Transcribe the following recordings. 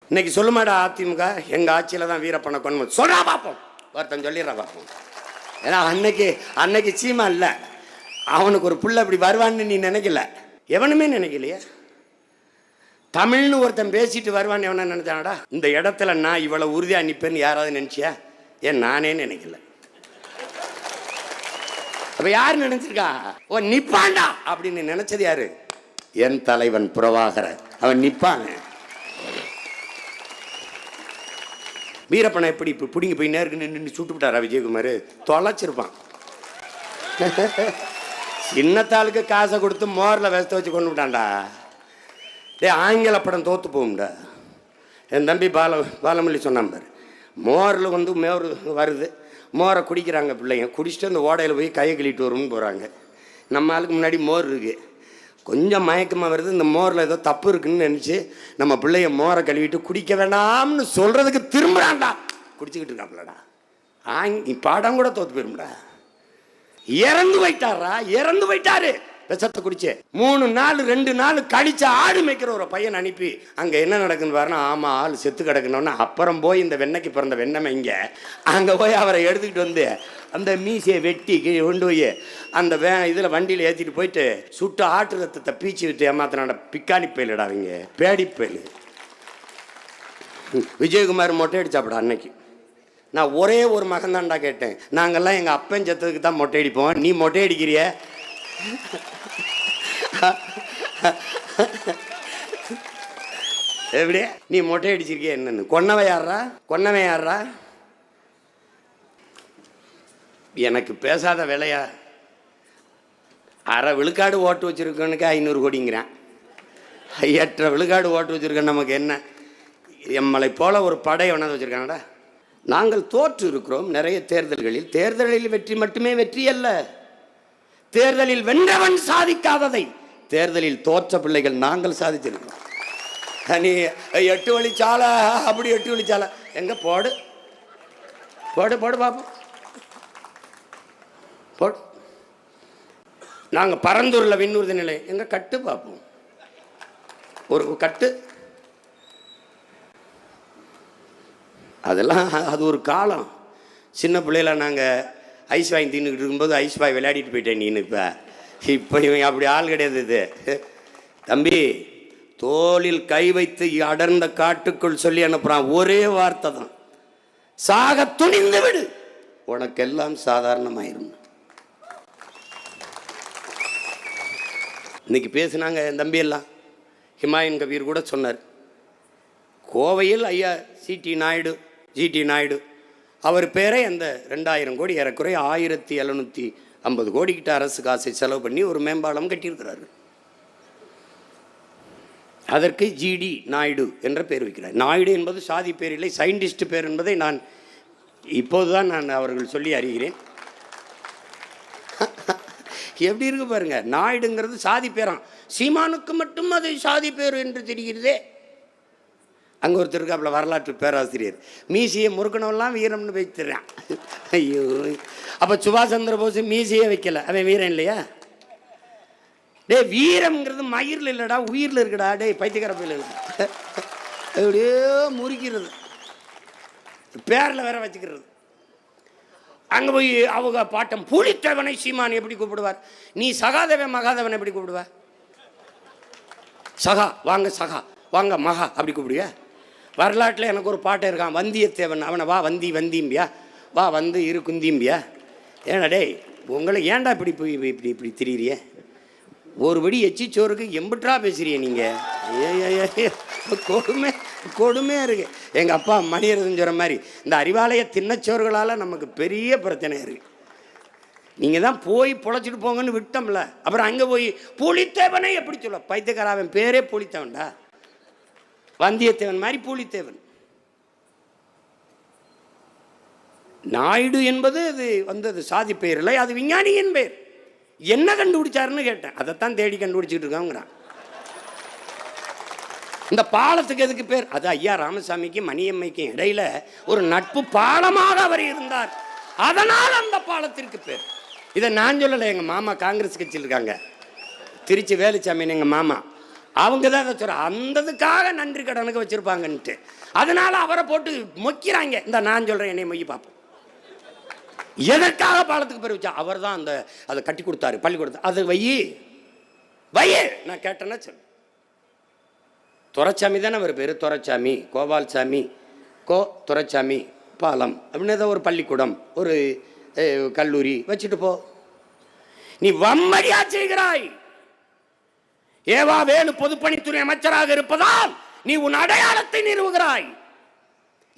இன்னைக்கு சொல்லுமாடா அதிமுக எங்கள் ஆட்சியில் தான் வீரப்பனை கொண்டு சொல்றா பார்ப்போம், ஒருத்தன் சொல்லிடுறா பார்ப்போம். ஏன்னா அன்னைக்கு சீமா இல்லை, அவனுக்கு ஒரு புள்ள இப்படி வருவான்னு நீ நினைக்கல, எவனுமே நினைக்கலையே. தமிழ்னு ஒருத்தன் பேசிட்டு வருவான்னு எவனா நினைச்சானடா? இந்த இடத்துல நான் இவ்வளவு உறுதியாக நிற்பேன்னு யாராவது நினைச்சியா? ஏன் நானே நினைக்கல. அப்ப யாரு நினைச்சிருக்கா? ஓ நிப்பாண்டா அப்படின்னு நினைச்சது யாரு? என் தலைவன் பிரபாகர. அவன் நிப்பாங்க. வீரப்பனை எப்படி இப்போ பிடிங்கி போய் நேருக்கு நின்று சுட்டு விட்டாரா விஜயகுமார்? தொலைச்சிருப்பான். சின்னத்தாளுக்கு காசை கொடுத்து மோரில் விஷத்தை வச்சு கொண்டு விட்டான்டா. டே ஆங்கில படம் தோற்று போகும்டா. என் தம்பி பாலமல்லி சொன்னான் பாரு, மோரில் மோர் வருது, மோரை குடிக்கிறாங்க பிள்ளைங்க, குடிச்சிட்டு அந்த ஓடையில் போய் கையை கழிட்டு வரும்னு போகிறாங்க. நம்ம ஆளுக்கு முன்னாடி மோர் இருக்குது, கொஞ்சம் மயக்கமாக வருது, இந்த மோரில் ஏதோ தப்பு இருக்குன்னு நினச்சி நம்ம பிள்ளைய மோரை கழுவிட்டு குடிக்க வேண்டாம்னு சொல்கிறதுக்கு திரும்புகிறான்டா. குடிச்சிக்கிட்டு இருக்காங்களடா. பாடம் கூட தோற்று போயிரும்டா. இறந்து போயிட்டாரா, இறந்து போயிட்டாரு விஷத்தை குடிச்சு. 3 நாள் 2 நாள் கழிச்சு ஆடு மேய்க்கிற ஒரு பையன் அனுப்பி அங்கே என்ன நடக்குன்னு பாருன்னா, ஆமாம் ஆள் செத்து கிடக்கணும்னா அப்புறம் போய் இந்த வெண்ணைக்கு பிறந்த வெண்ணமை இங்கே அங்கே போய் அவரை எடுத்துக்கிட்டு வந்து அந்த மீசையை வெட்டி கொண்டு போய் அந்த இதில் வண்டியில் ஏற்றிட்டு போயிட்டு சுட்டு ஆட்டு ரத்தத்தை பீச்சு விட்டு ஏமாத்தினாட பிக்காணி பயிலடா. அவங்க பேடி பயில். விஜயகுமார் மொட்டை அடிச்சாப்படா அன்னைக்கு. நான் ஒரே ஒரு மகன் தான்டா கேட்டேன். நாங்கள்லாம் எங்கள் அப்பன் செத்ததுக்கு தான் மொட்டை அடிப்போம், நீ மொட்டை அடிக்கிறிய? எப்படி நீ மொட்டை அடிச்சிருக்கிய? என்னன்னு கொன்னவன் யாரா? எனக்கு பேசாத வேலையா? அரை விழுக்காடு ஓட்டு வச்சிருக்கனுக்கு 500 கோடிங்கிறான். 8 விழுக்காடு ஓட்டு வச்சிருக்கேன். நமக்கு என்ன? எம்மளை போல ஒரு படை வேணாது வச்சிருக்காங்கடா. நாங்கள் தோற்று இருக்கிறோம் நிறைய தேர்தல்களில். தேர்தலில் வெற்றி மட்டுமே வெற்றி அல்ல, தேர்தலில் வென்றவன் சாதிக்காததை தேர்தலில் தோற்ற பிள்ளைகள் நாங்கள் சாதிச்சிருக்கோம். நீ 8 வழிச்சாலை அப்படி 8 வழிச்சாலை எங்க போடு போடு போடு பார்ப்போம் போடு. நாங்கள் பரந்தூரில் விண்ணூர்தி நிலை எங்க கட்டு பார்ப்போம், ஒரு கட்டு. அதெல்லாம் அது ஒரு காலம். சின்ன பிள்ளையில நாங்கள் ஐஸ் வாங்கி தின்னுக்கிட்டு இருக்கும்போது ஐஸ் பாய் விளையாடிட்டு போயிட்டேன் நீனு. இப்போ இவன் அப்படி ஆள் கிடையாது. இது தம்பி தோளில் கை வைத்து அடர்ந்த காட்டுக்குள் சொல்லி அனுப்புகிறான். ஒரே வார்த்தை தான், சாக துணிந்து விடு, உனக்கெல்லாம் சாதாரணமாயிரும். இன்னைக்கு பேசுனாங்க என் தம்பி எல்லாம். ஹிமாயின் கபீர் கூட சொன்னார், கோவையில் ஐயா ஜிடி நாயுடு அவர் பேரை அந்த 2000 கோடி ஏறக்குறைய 1750 கோடிக்கிட்ட அரசு காசை செலவு பண்ணி ஒரு மேம்பாலம் கட்டியிருக்கிறாரு. அதற்கு ஜிடி நாயுடு என்ற பேர் வைக்கிறார். நாயுடு என்பது சாதி பேர் இல்லை, சயின்டிஸ்ட் பேர் என்பதை இப்போதுதான் நான் அவர்கள் சொல்லி அறிகிறேன். எப்படி இருக்கு பாருங்க, நாயுடுங்கிறது சாதி பேரான். சீமானுக்கு மட்டும் அது சாதி பேர் என்று தெரிகிறதே. அங்கே ஒருத்தர் இருக்காப்புல வரலாற்று பேராசிரியர், மீசியை முறுக்கணவெல்லாம் வீரம்னு வைத்துறான். ஐயோ, அப்போ சுபாஷ் சந்திர போஸ் மீசியே வைக்கல, அவன் வீரன் இல்லையா? டே வீரம்ங்கிறது மயிரில் இல்லைடா, உயிரில் இருக்குடா. டே பைத்தியக்கார பயில இருக்கு, அப்படியே முறிக்கிறது, பேரில் வேற வச்சுக்கிறது. அங்கே போய் அவங்க பாட்டம் புலித்தேவனை சீமான் எப்படி கூப்பிடுவார்? நீ சகாதேவன் மகாதேவன் எப்படி கூப்பிடுவ? சகா வாங்க, சகா வாங்க, மகா அப்படி கூப்பிடுவியா? வரலாற்றில் எனக்கு ஒரு பாட்டை இருக்கான், வந்தியத்தேவன். அவனை வா வந்திம்பியா, வா வந்து இரு குந்திம்பியா. ஏன்னா டேய் உங்களை ஏன்டா இப்படி இப்படி திரியிறிய? ஒருபடி எச்சிச்சோருக்கு எம்பிட்டா பேசுறிய நீங்கள்? கொடுமையாக இருக்கு. எங்கள் அப்பா மணியரசன் சொல்கிற மாதிரி இந்த அறிவாலய தின்னச்சோர்களால் நமக்கு பெரிய பிரச்சனை இருக்குது. நீங்கள் தான் போய் பொழைச்சிட்டு போங்கன்னு விட்டோம்ல, அப்புறம் அங்கே போய் புலித்தேவனை எப்படி சொல்ல? பைத்தியக்காரன் பேரே புலித்தேவன்டா, வந்தியத்தேவன் மாதிரி புலித்தேவன். நாயுடு என்பது அது வந்தது சாதி பெயர் இல்லை, அது விஞ்ஞானியின் பெயர். என்ன கண்டுபிடிச்சாருன்னு கேட்டேன், அதைத்தான் தேடி கண்டுபிடிச்சிட்டு இருக்காங்கிறான். இந்த பாலத்துக்கு எதுக்கு பேர்? அது ஐயா ராமசாமிக்கும் மணியம்மைக்கும் இடையில ஒரு நட்பு பாலமாக அவர் இருந்தார், அதனால் அந்த பாலத்திற்கு பேர். இதை நான் சொல்லலை, எங்கள் மாமா காங்கிரஸ் கட்சியில் இருக்காங்க, திருச்சி வேலுச்சாமின்னு எங்கள் மாமா. அவங்க தான் அதை சொல்ற அந்ததுக்காக நன்றி கடனுக்கு வச்சிருப்பாங்கன்ட்டு. அதனால அவரை போட்டு மொக்கிறாங்க. இந்த நான் சொல்றேன், என்னை மொய்ய பார்ப்போம். எதற்காக பாலத்துக்கு பேர் வச்சா? அவர் தான் அந்த அதை கட்டி கொடுத்தாரு, பள்ளிக்கூடத்தை. அது வையே நான் கேட்டேன்னா சொல்லு. துரைச்சாமி தானே அவர் பேர், துரைச்சாமி, கோபால்சாமி, துரைச்சாமி பாலம் அப்படின்னு ஏதோ ஒரு பள்ளிக்கூடம், ஒரு கல்லூரி வச்சுட்டு போ. நீ வம்மடியா செய்கிறாய். ஏவா வேலு பொதுப்பணித்துறை அமைச்சராக இருப்பதால் நீ உன் அடையாளத்தை நிறுவுகிறாய்.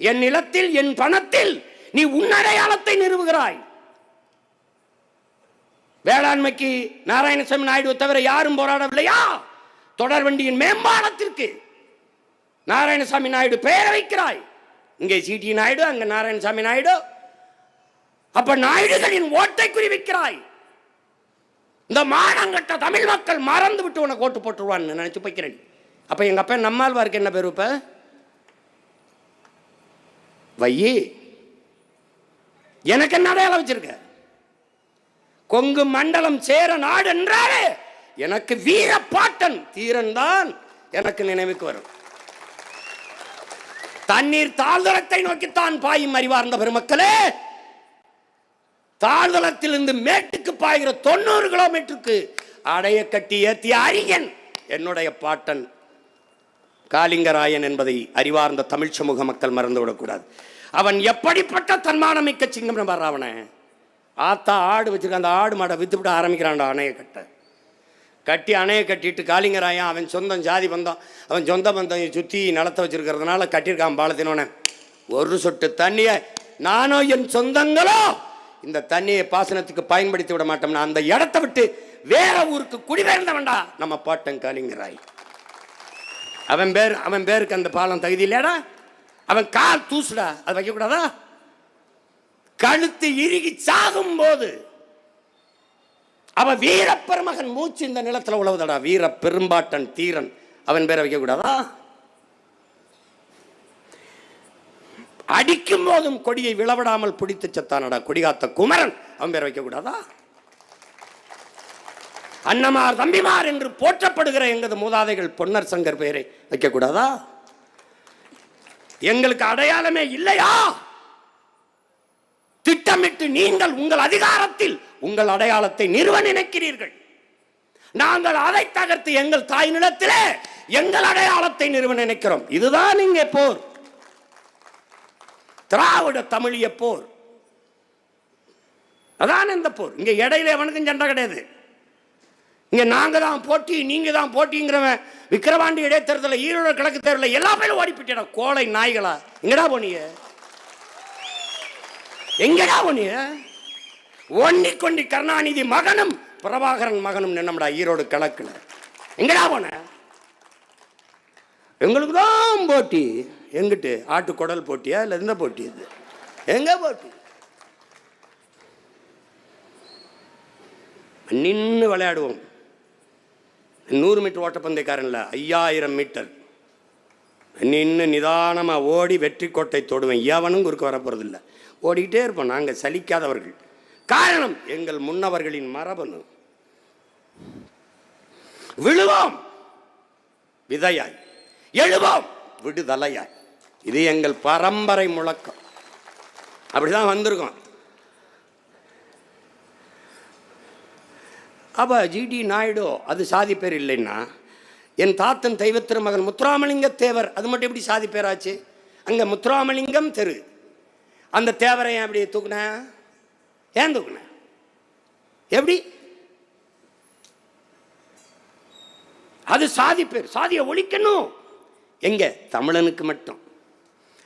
என் நிலத்தில், என் பணத்தில் நீ உன் அடையாளத்தை நிறுவுகிறாய். வேளாண்மைக்கு நாராயணசாமி நாயுடு தவிர யாரும் போராடவில்லையா? தொடர்வண்டியின் மேம்பாலத்திற்கு நாராயணசாமி நாயுடு பெயர் வைக்கிறாய். இங்கே சிடி நாயுடு, அங்க நாராயணசாமி நாயுடு. அப்ப நாயுடுகளின் ஓட்டை குறிவிக்கிறாய். இந்த மானங்கட்ட தமிழ் மக்கள் மறந்து விட்டு உனக்கு ஓட்டு போட்டுருவான்னு நினைச்சு போய்க்கிறேன். அப்ப எங்க அப்பா நம்மாழ்வாருக்கு என்ன பேரு? இப்ப வையே எனக்கு என்ன அடையாளம் வச்சிருக்க? கொங்கு மண்டலம் சேர நாடு என்றாலே எனக்கு வீர பாட்டன் தீரன் தான் எனக்கு நினைவுக்கு வரும். தண்ணீர் தாழ்தளத்தை நோக்கித்தான் பாயும் அறிவார்ந்த பெருமக்களே. தாழ்தளத்திலிருந்து மேட்டுக்கு பாய்கிற 90 கிலோமீட்டருக்கு அடைய கட்டி ஏத்திய அறிஞன் என்னுடைய பாட்டன் காளிங்கராயன் என்பதை அறிவார்ந்த தமிழ் சமூக மக்கள் மறந்துவிடக்கூடாது. அவன் எப்படிப்பட்ட தன்மானமிக்க சிங்கம் வர்ற அவனை ஆத்தா ஆடு வச்சிருக்க, அந்த ஆடு மாடை வித்துவிட ஆரம்பிக்கிறான்டா. அணையை கட்டி அணையை கட்டிட்டு காளிங்கராயன் அவன் சொந்தம் ஜாதி பந்தம், அவன் சொந்த பந்தம் சுற்றி நிலத்தை வச்சிருக்கிறதுனால கட்டியிருக்கான் பாலத்தினோன. ஒரு சொட்டு தண்ணியை நானோ என் சொந்தங்களோ இந்த தண்ணியை பாசனத்துக்கு பயன்படுத்தி விட மாட்டோம்னா அந்த இடத்தை விட்டு வேற ஊருக்கு குடிபெயர்ந்தவன்டா நம்ம பாட்டன் காளிங்கராய். அவன் பேருக்கு அந்த பாலம் தகுதி இல்லையாடா? அவன் கால் தூசுடா, அது வைக்க கூடாதா? கழுத்து இறுகி சாகும் போது அவன் வீர பெருமகன் மூச்சு இந்த நிலத்துல உழவுதடா. வீர பெரும்பாட்டன் தீரன், அவன் பேரை வைக்க கூடாதா? அடிக்கும் போதும் கொடியை விளவிடாமல் பிடித்து செத்தானடா கொடிகாத்த குமரன், அவன் பேரை வைக்க கூடாதா? அன்னமார் தம்பிமார் என்று போற்றப்படுகிற எங்களது மூதாதைகள் பொன்னர் சங்கர் பெயரை வைக்க கூடாதா? எங்களுக்கு அடையாளமே இல்லையா? திட்டமிட்டு நீங்கள் உங்கள் அதிகாரத்தில் உங்கள் அடையாளத்தை நிறுவ நினைக்கிறீர்கள். நாங்கள் அதை தகர்த்து எங்கள் தாய் நிலத்திலே எங்கள் அடையாளத்தை நிறுவ நினைக்கிறோம். இதுதான் இங்கே போர், திராவிட தமிழிய போர். அதான் இந்த போர். இங்க இடையில எவனுக்கும் சண்டை கிடையாது. இங்க நாங்க தான் போட்டி, நீங்க தான் போட்டிங்கிறவன் விக்கிரவாண்டி இடைத்தேர்தலில், ஈரோடு கிழக்கு தேர்தலில் எல்லா பேரும் ஓடிப்பிட்டா. கோளை நாய்களா, எங்கடா போனீங்க? எங்கடா போனீங்க? ஒன்னிக்கொண்டி கருணாநிதி மகனும் பிரபாகரன் மகனும் நின்னம்டா ஈரோடு கிழக்குல. எங்கடா போன? எங்களுக்கு தான் போட்டி. எங்கிட்டு? ஆட்டு குடல் போட்டியா இல்லை எந்த போட்டி? இது எங்க போட்டி? நின்று விளையாடுவோம். 100 மீட்டர் ஓட்டப்பந்தயக்காரன்ல 5000 மீட்டர் நின்று நிதானமாக ஓடி வெற்றி கோட்டை தொடுவேன். எவனும் குறுக்க வரப்போறது இல்லை. ஓடிக்கிட்டே இருப்போம். நாங்கள் சலிக்காதவர்கள். காரணம் எங்கள் முன்னவர்களின் மரபணு. விழுவோம் விதையாய், எழுவோம் விடுதலையாய். இது எங்கள் பரம்பரை முழக்கம். அப்படிதான் வந்திருக்கோம். அப்போ ஜிடி நாயுடு அது சாதி பேர் இல்லைன்னா, என் தாத்தன் தெய்வ திருமகன் முத்துராமலிங்க தேவர் அது மட்டும் எப்படி சாதி பேராச்சு? அங்கே முத்துராமலிங்கம் தெரு. அந்த தேவரை ஏன் அப்படி தூக்குன? ஏன் தூக்குன? எப்படி? அது சாதி பேர். சாதியை ஒழிக்கணும். எங்க? தமிழனுக்கு மட்டும்.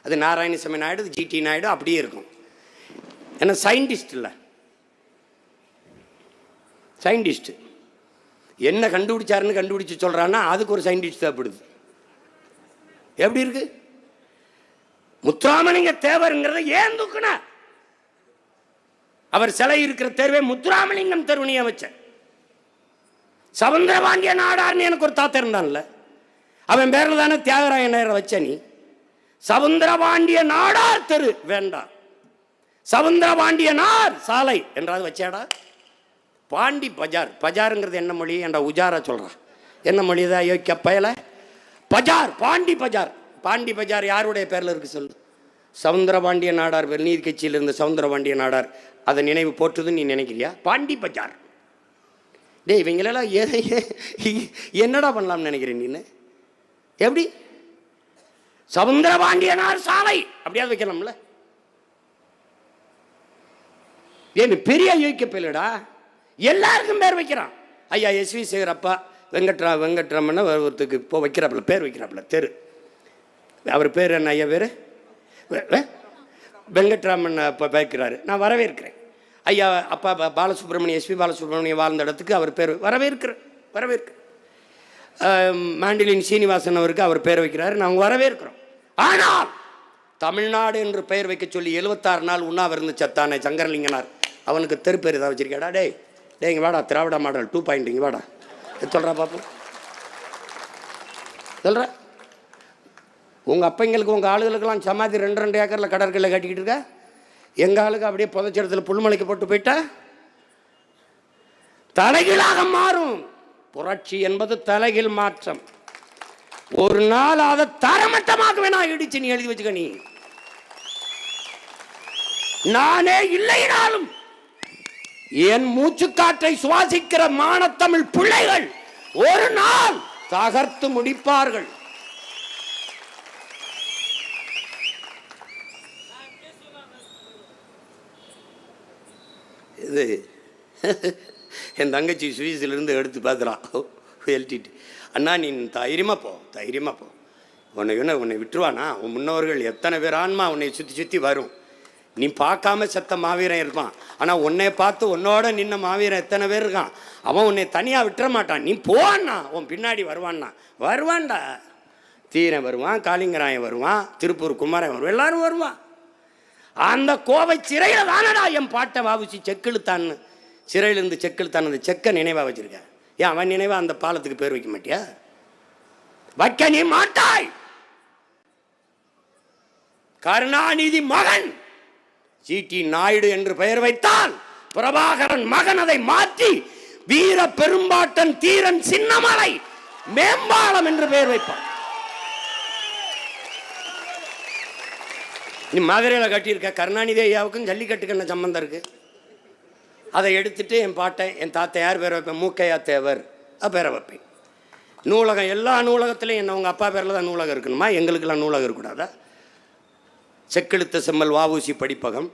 அது நாராயணசாமி நாயுடு, ஜிடி நாயுடு அப்படியே இருக்கும். ஏன்னா சயின்டிஸ்ட் இல்லை, சயின்டிஸ்ட் என்ன கண்டுபிடிச்சாருன்னு கண்டுபிடிச்சு சொல்றான்னா அதுக்கு ஒரு சயின்டிஸ்ட் தேவைப்படுது. எப்படி இருக்கு? முத்துராமலிங்க தேவருங்கிறத ஏன் தூக்குன? அவர் சிலை இருக்கிற தேர்வே முத்துராமலிங்கம் தெருவனியா வச்ச. சவுந்தரபாண்டிய நாடார்னு எனக்கு ஒரு தாத்தா இருந்தான்ல, அவன் பேர்ல தானே தியாகராய நேர வச்ச. நீ சவுந்தரபாண்டிய நாடார் தெரு வேண்டாம், சவுந்தரபாண்டிய நார் சாலை என்றாவது வச்சாடா. பாண்டி பஜார். பஜாருங்கிறது என்ன மொழி? என்ற உஜாரா சொல்கிறான். என்ன மொழிதா யோக்கிய பயல? பஜார், பாண்டி பஜார். பாண்டி பஜார் யாருடைய பேரில் இருக்குது சொல்லு? சவுந்தரபாண்டிய நாடார் பேர். நீதி கட்சியில் இருந்த சவுந்தரபாண்டிய நாடார் அதை நினைவு போற்றுதுன்னு நீ நினைக்கிறியா? பாண்டி பஜார். டே இவங்களெல்லாம் என்னடா பண்ணலாம்னு நினைக்கிறேன் நீன்னு? எப்படி சவுந்தரபாண்டியனார் சாலை அப்படியாவது வைக்கலாம்ல? ஏன் பெரிய யோகிக்க பேலடா, எல்லாருக்கும் பேர் வைக்கிறான். ஐயா எஸ்வி சேகர் அப்பா வெங்கட்ராமன் ஒருத்தருக்கு இப்போ வைக்கிறாப்புல, பேர் வைக்கிறாப்புல தெரு. அவர் பேர் என்ன ஐயா? பேர் வெங்கட்ராமன் அப்பா வைக்கிறாரு. நான் வரவேற்கிறேன். ஐயா அப்பா பாலசுப்ரமணியம், எஸ்பி பாலசுப்ரமணியம் வாழ்ந்த இடத்துக்கு அவர் பேர் வரவேற்கிறேன். மாண்டிலின் சீனிவாசன் அவருக்கு அவர் பேர் வைக்கிறாரு, நாங்கள் வரவேற்கிறோம். ஆனால் தமிழ்நாடு என்று பெயர் வைக்க சொல்லி 76 நாள் உண்ணாவிருந்து சத்தானே சங்கரலிங்கனார், அவனுக்கு தெரு பேர் ஏதாவது வச்சிருக்காடா? டே இங்கே வாடா, திராவிட மாடல் 2.0 இங்கே வாடா சொல்கிறா பாப்போம். சொல்கிற உங்கள் அப்பங்களுக்கு உங்கள் ஆளுகளுக்கெல்லாம் சமாதி 2 ஏக்கரில் கடற்கரையில் கட்டிக்கிட்டு இருக்கா. எங்கள் ஆளுக்கு அப்படியே புதைச்சடத்தில் புல்மலைக்கு போட்டு போயிட்டா தலைகீழாக மாறும். புரட்சி என்பது தலைகீழ் மாற்றம். ஒரு நாள் அதை தரமட்டமாக வேணா இடிச்சு நீ எழுதி வச்சுக்க. நீ நானே இல்லைனாலும் என் மூச்சுக்காற்றை சுவாசிக்கிற மானத்தமிழ் பிள்ளைகள் ஒரு நாள் தகர்த்து முடிப்பார்கள். இது என் தங்கச்சி சுவிஸிலிருந்து எடுத்து பார்த்துறான் எழுட்டிட்டு. அண்ணா நீ தைரியமாக போ. உன்னை விட்டுருவானா? உன் முன்னோர்கள் எத்தனை பேர் ஆன்மா உன்னை சுற்றி வரும். நீ பார்க்காம செத்த மாவீரன் இருப்பான். ஆனால் உன்னை பார்த்து உன்னோட நின்ன மாவீரன் எத்தனை பேர் இருக்கான். அவன் உன்னை தனியாக விட்டுற மாட்டான். நீ போவான்னா உன் பின்னாடி வருவான்டா. தீரன் வருவான், காளிங்கராயன் வருவான், திருப்பூர் குமாரன் வருவான், எல்லாரும் வருவான். அந்த கோவை சிறையில் தானடா என் பாட்டை வாவுச்சு செக்கிழுத்தான்னு, சிறையிலிருந்து செக்கிழுத்தான். அந்த செக்கை நினைவாக வச்சிருக்க. ஏன் அவன் நினைவாக அந்த பாலத்துக்கு பேர் வைக்க மாட்டியா? வைக்க நீ மாட்டாய். கருணாநிதி மகன் ஜிடி நாயுடு என்று பெயர் வைத்தால் பிரபாகரன் மகன் அதை மாற்றி வீர பெரும்பாட்டன் தீரன் சின்னமலை மேம்பாலம் என்று பெயர் வைப்பான். நீ மதுரையில் கட்டியிருக்க. கருணாநிதி ஐயாவுக்கும் ஜல்லிக்கட்டுக்கு என்ன சம்பந்தம் இருக்கு? அதை எடுத்துட்டு என் பாட்டை என் தாத்தை யார் பேரை வைப்பேன்? மூக்கையா தேவர் பேரை வைப்பேன். நூலகம் எல்லா நூலகத்திலையும் என்ன உங்கள் அப்பா பேரில் தான் நூலகம் இருக்கணுமா? எங்களுக்கெல்லாம் நூலகம் இருக்கக்கூடாதா? செக்கெழுத்த செம்மல் வஉசி படிப்பகம்,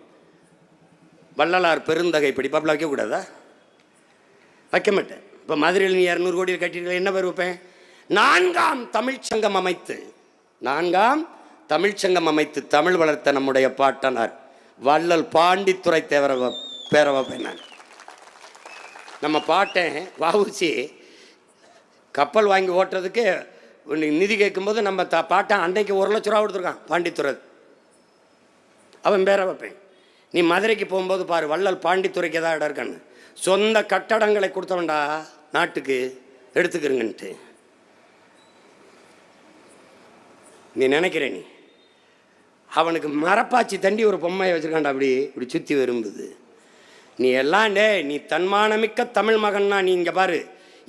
வள்ளலார் பெருந்தகை படிப்பாப்பில் வைக்கக்கூடாதா? வைக்க மாட்டேன். இப்போ மதுரையில் நீ 200 கோடி கட்டிட்டு என்ன பேர் வைப்பேன்? 4ஆம் தமிழ்ச்சங்கம் அமைத்து தமிழ் வளர்த்த நம்முடைய பாட்டனார் வள்ளல் பாண்டித்துரை தேவர பேரை வைப்பேன் நான். நம்ம பாட்டேன் வஉசி கப்பல் வாங்கி ஓட்டுறதுக்கு நிதி கேட்கும்போது நம்ம பாட்டன் அன்னைக்கு 1 லட்ச ரூபா கொடுத்துருக்கான் பாண்டித்துறை. அவன் பேரை வைப்பேன். நீ மதுரைக்கு போகும்போது பாரு, வள்ளல் பாண்டித்துறைக்கு ஏதாவது இடம் இருக்கான்னு. சொந்த கட்டடங்களை கொடுத்தவன்டா நாட்டுக்கு, எடுத்துக்கிறங்கன்ட்டு நீ நினைக்கிற. நீ அவனுக்கு மரப்பாச்சி தண்டி ஒரு பொம்மையை வச்சுருக்காண்டா, இப்படி சுற்றி விரும்புது. நீ எல்லாம் நீ தன்மானமிக்க தமிழ் மகன்னா நீ இங்கே பாரு,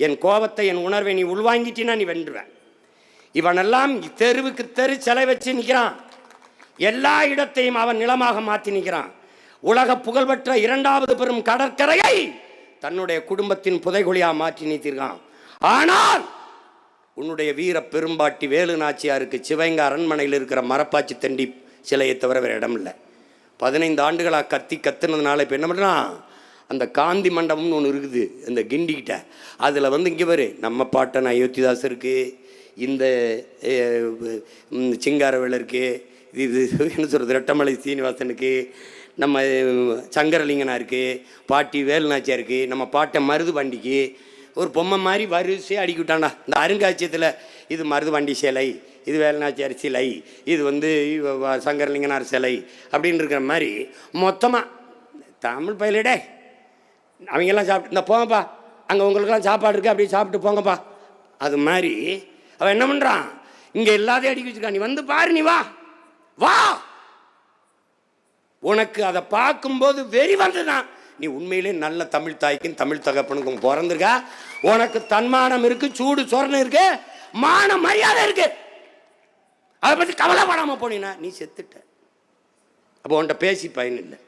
என் கோபத்தை என் உணர்வை நீ உள்வாங்கிட்டினா நீ வென்றுவேன். இவனெல்லாம் தெருவுக்கு தெரு சிலை வச்சு நிற்கிறான். எல்லா இடத்தையும் அவன் நிலமாக மாற்றி நிற்கிறான். உலக புகழ்பெற்ற 2வது பெரும் கடற்கரையை தன்னுடைய குடும்பத்தின் புதைகுழியாக மாற்றி நிறுத்திருக்கான். ஆனால் உன்னுடைய வீர பெரும்பாட்டி வேலு நாச்சியாருக்கு சிவகங்கை அரண்மனையில் இருக்கிற மரப்பாச்சி தண்டி சிலையை தவிர வேறு இடம் இல்லை. 15 ஆண்டுகளாக கத்துனதுனால இப்போ என்ன பண்ணுறான்? அந்த காந்தி மண்டபம்னு ஒன்று இருக்குது இந்த கிண்டிக்கிட்ட. அதில் இங்கே வரு நம்ம பாட்டன் அயோத்திதாஸ் இருக்குது, இந்த சிங்காரவேலர் இருக்குது, இது என்ன சொல்கிறது ரெட்டமலை சீனிவாசனுக்கு, நம்ம சங்கரலிங்கனா இருக்குது, பாட்டி வேலுநாச்சியா இருக்குது, நம்ம பாட்டை மருதுபாண்டிக்கு ஒரு பொம்மை மாதிரி வரிசையாக அடிக்கிட்டான்டா. இந்த அருங்காட்சியகத்தில் இது மருதுபாண்டி சிலை, இது வேலுநாச்சியார் சிலை, இது சங்கரலிங்கனார் சிலை அப்படின்னு இருக்கிற மாதிரி மொத்தமாக தமிழ் பயிலிடே அவங்கெல்லாம் சாப்பிட்டு இந்த போங்கப்பா, அங்கே உங்களுக்கெல்லாம் சாப்பாடு இருக்குது அப்படி சாப்பிட்டு போங்கப்பா. அது மாதிரி அவன் என்ன பண்ணுறான்? இங்கே எல்லாத்தையும் அடிக்க வச்சுருக்கான். நீ பாரு, நீ வா. உனக்கு அதை பார்க்கும்போது வெறி வந்துதான் நீ உண்மையிலே நல்ல தமிழ் தாய்க்கும் தமிழ் தகப்பனுக்கும் பிறந்திருக்கா. உனக்கு தன்மானம் இருக்கு, சூடு சொரணம் இருக்கு, மான மரியாதை இருக்கு. அதை பற்றி கவலைப்படாமல் போனீங்கன்னா நீ செத்துட்ட. அப்போ உன்கிட்ட பேசி பயன் இல்லை.